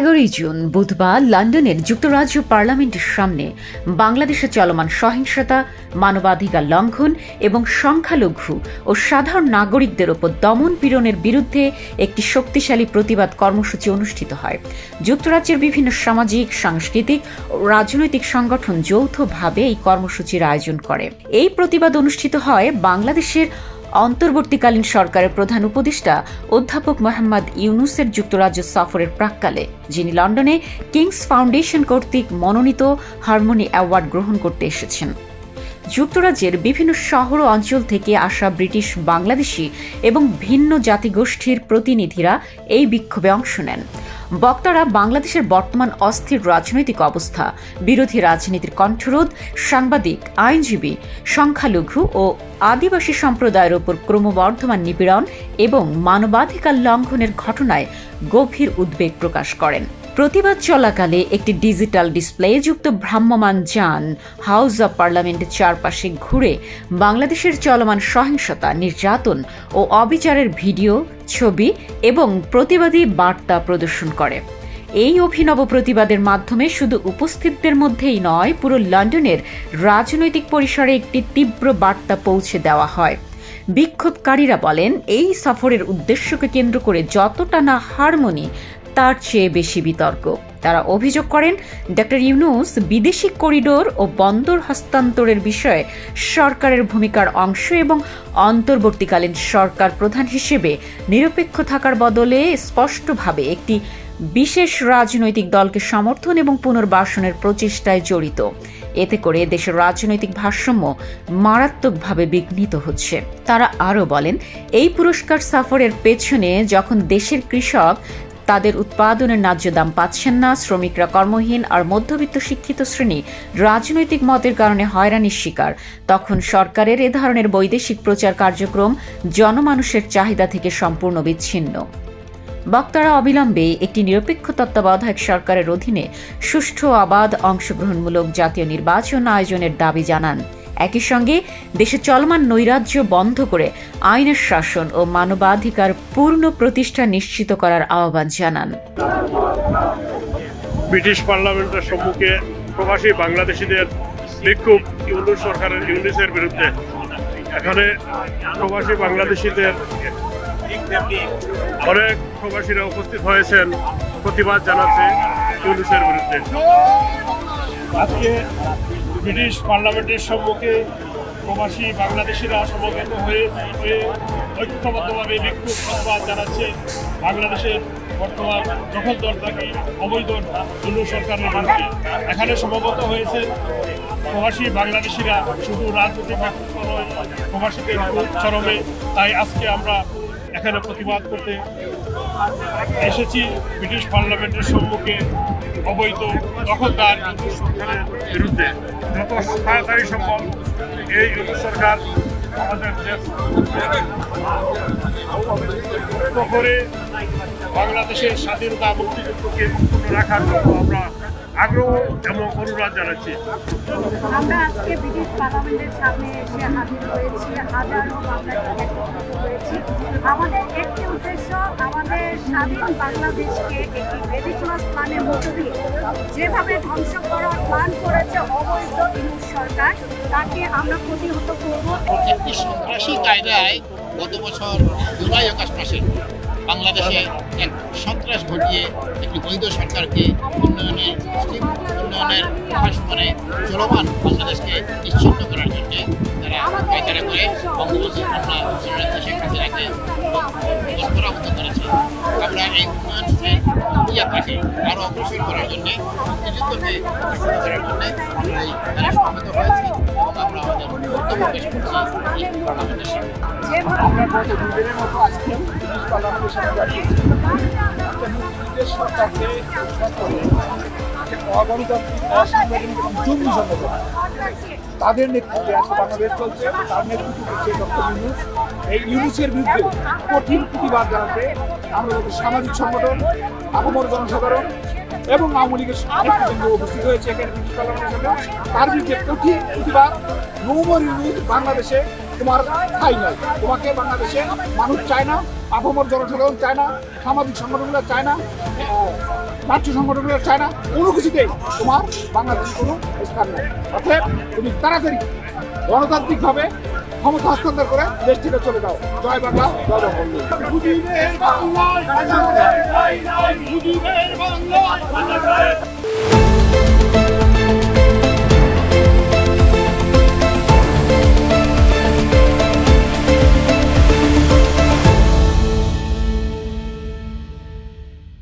11ই June বুধবার লন্ডনের যুক্তরাজ্য পার্লামেন্টের সামনে বাংলাদেশে চলমান সহিংসতা, মানবাধিকার লঙ্ঘন এবং সংখ্যালঘু ও সাধারণ নাগরিকদের ওপর দমন পীড়নের বিরুদ্ধে একটি শক্তিশালী প্রতিবাদ কর্মসূচি অনুষ্ঠিত হয়। যুক্তরাজ্যের বিভিন্ন সামাজিক, সাংস্কৃতিক ও রাজনৈতিক সংগঠন যৌথভাবে এই কর্মসূচির আয়োজন করে। এই প্রতিবাদ অনুষ্ঠিত হয় বাংলাদেশের অন্তর্বর্তীকালীন সরকারের প্রধান উপদেষ্টা অধ্যাপক মোহাম্মদ ইউনূসের যুক্তরাজ্য সফরের প্রাক্কালে, যিনি লন্ডনে কিংস ফাউন্ডেশন কর্তৃক মনোনীত হারমোনি অ্যাওয়ার্ড গ্রহণ করতে এসেছেন। যুক্তরাজ্যের বিভিন্ন শহর ও অঞ্চল থেকে আসা ব্রিটিশ, বাংলাদেশি এবং ভিন্ন জাতিগোষ্ঠীর প্রতিনিধিরা এই বিক্ষোভে অংশ নেন। বক্তারা বাংলাদেশের বর্তমান অস্থির রাজনৈতিক অবস্থা, বিরোধী রাজনীতির কণ্ঠরোধ, সাংবাদিক, আইনজীবী, সংখ্যালঘু ও আদিবাসী সম্প্রদায়ের ওপর ক্রমবর্ধমান নিপীড়ন এবং মানবাধিকার লঙ্ঘনের ঘটনায় গভীর উদ্বেগ প্রকাশ করেন। প্রতিবাদ চলাকালে একটি ডিজিটাল ডিসপ্লে যুক্ত ভ্রাম্যমাণ যান হাউস অব পার্লামেন্টের চারপাশে ঘুরে বাংলাদেশের চলমান সহিংসতা, নির্যাতন ও অবিচারের ভিডিও, ছবি এবং প্রতিবাদী বার্তা প্রদর্শন করে। এই অভিনব প্রতিবাদের মাধ্যমে শুধু উপস্থিতদের মধ্যেই নয়, পুরো লন্ডনের রাজনৈতিক পরিসরে একটি তীব্র বার্তা পৌঁছে দেওয়া হয়। বিক্ষোভকারীরা বলেন, এই সফরের উদ্দেশ্যকে কেন্দ্র করে যতটা না হারমোনি, তার চেয়ে বেশি বিতর্ক। তারা অভিযোগ করেন, ডক্টর ইউনূস বিদেশি করিডোর ও বন্দর হস্তান্তরের বিষয়ে সরকারের ভূমিকার অংশ এবং অন্তর্বর্তীকালীন সরকার প্রধান হিসেবে নিরপেক্ষ থাকার বদলে স্পষ্টভাবে একটি বিশেষ রাজনৈতিক দলকে সমর্থন এবং পুনর্বাসনের প্রচেষ্টায় জড়িত। এতে করে দেশের রাজনৈতিক ভারসাম্য মারাত্মকভাবে বিঘ্নিত হচ্ছে। তারা আরও বলেন, এই পুরস্কার সফরের পেছনে যখন দেশের কৃষক তাদের উৎপাদনের ন্যায্য দাম পাচ্ছেন না, শ্রমিকরা কর্মহীন আর মধ্যবিত্ত শিক্ষিত শ্রেণী রাজনৈতিক মতের কারণে হয়রানির শিকার, তখন সরকারের এ ধরনের বৈদেশিক প্রচার কার্যক্রম জনমানুষের চাহিদা থেকে সম্পূর্ণ বিচ্ছিন্ন। বক্তারা অবিলম্বে একটি নিরপেক্ষ তত্ত্বাবধায়ক সরকারের অধীনে সুষ্ঠু, অবাধ, অংশগ্রহণমূলক জাতীয় নির্বাচন আয়োজনের দাবি জানান। একই সঙ্গে দেশে চলমান নৈরাজ্য বন্ধ করে আইনের শাসন ও মানবাধিকার পূর্ণ প্রতিষ্ঠা নিশ্চিত করার আহ্বান জানান। ব্রিটিশ পার্লামেন্টের সম্মুখে প্রবাসী বাংলাদেশিদের বিক্ষোভ ইউনূসের বিরুদ্ধে। এখানে প্রবাসী বাংলাদেশিদের অনেক প্রবাসীরা উপস্থিত হয়েছেন, প্রতিবাদ জানাচ্ছে ইউনূসের বিরুদ্ধে। আজকে ব্রিটিশ পার্লামেন্টের সম্মুখে প্রবাসী বাংলাদেশিরা সমবেত হয়ে ঐক্যবদ্ধভাবে বিক্ষোভ প্রতিবাদ জানাচ্ছে বাংলাদেশের বর্তমান দখলদারী অবৈধ ইউনূস সরকারের বিরুদ্ধে। এখানে সমবেত হয়েছে প্রবাসী বাংলাদেশিরা, শুধু রাজনৈতিক নেতৃত্ব নয়, প্রবাসীদের চরমে। তাই আজকে আমরা এখানে প্রতিবাদ করতে এসেছি ব্রিটিশ পার্লামেন্টের সম্মুখে অবৈধ দখলদার ইউনূস সরকারের বিরুদ্ধে। যত তাড়াতাড়ি সম্ভব এই ইউনূস সরকার আমাদের দেশ করে বাংলাদেশের স্বাধীনতা, মুক্তিযুদ্ধকে অক্ষুণ্ণ রাখার জন্য আমরা আগ্রহ এবং অনুরোধ জানাচ্ছি। আমরা আজকে ব্রিটিশ পার্লামেন্টের সামনে এসে হাজির হয়েছি, হাজারো বাংলাদেশি হয়েছি। আমাদের একটি উদ্দেশ্য, আমাদের স্বাধীন বাংলাদেশকে একটি রেডিকুলাস প্ল্যানের মধ্য দিয়ে যেভাবে ধ্বংস করার প্ল্যান করেছে অবৈধ ইউনূস সরকার, তাকে আমরা প্রতিহত করব। একটি সন্ত্রাসী কায়দায় গত বছর জুলাই আগস্ট মাসে বাংলাদেশে এক সন্ত্রাস ঘটিয়ে একটি বৈধ সরকারকে উন্নয়নের ভাষণে চলমান বাংলাদেশকে নিশ্চিন্ন করার জন্য তারা পায়তারা করে বঙ্গবন্ধু কন্যা শেখ হাসিনাকে পরাভূত করেছে। আমরা এই উন্নয়নের যাত্রাকে আরও অগ্রসর করার জন্য, মুক্তিযুদ্ধকে করার জন্য তারা সমবেত হয়েছি এবং আমরা আমাদের বক্তব্য পেশ করছি এই পার্লামেন্টের সামনে। আমরা গত দুদিনের মতো আজকে ব্রিটিশ পার্লামেন্টের সামনে দাঁড়িয়েছি। একটা মুক্তিযুদ্ধের সরকারকে অগণতান্ত্রিক, অসাংবিধানিক এবং জঙ্গি সংগঠন, তাদের নেতৃত্বে আজকে বাংলাদেশ চলছে। তার নেতৃত্ব দিচ্ছে ডক্টর ইউনূস। এই ইউনূসের বিরুদ্ধে কঠিন প্রতিবাদ জানাতে আমরা যত সামাজিক সংগঠন, আপামর জনসাধারণ এবং আওয়ামী লীগের নেতৃবৃন্দ উপস্থিত হয়েছে এখানে ব্রিটিশ পার্লামেন্টের সামনে। তার বিরুদ্ধে কঠিন প্রতিবাদ। নো মোর ইউনূস, বাংলাদেশে তোমার ঠাঁই নাই। তোমাকে বাংলাদেশে মানুষ চায় না, আপামর জনসাধারণ চায় না, সামাজিক সংগঠনগুলো চায় না, রাষ্ট্র সংগঠনগুলো চায় না, কোনো কিছুতেই তোমার বাংলাদেশে কোনো স্থান নেই। অতএব তুমি তাড়াতাড়ি গণতান্ত্রিকভাবে ক্ষমতা হস্তান্তর করে দেশ থেকে চলে যাও। জয় বাংলা, জয় বঙ্গবন্ধু।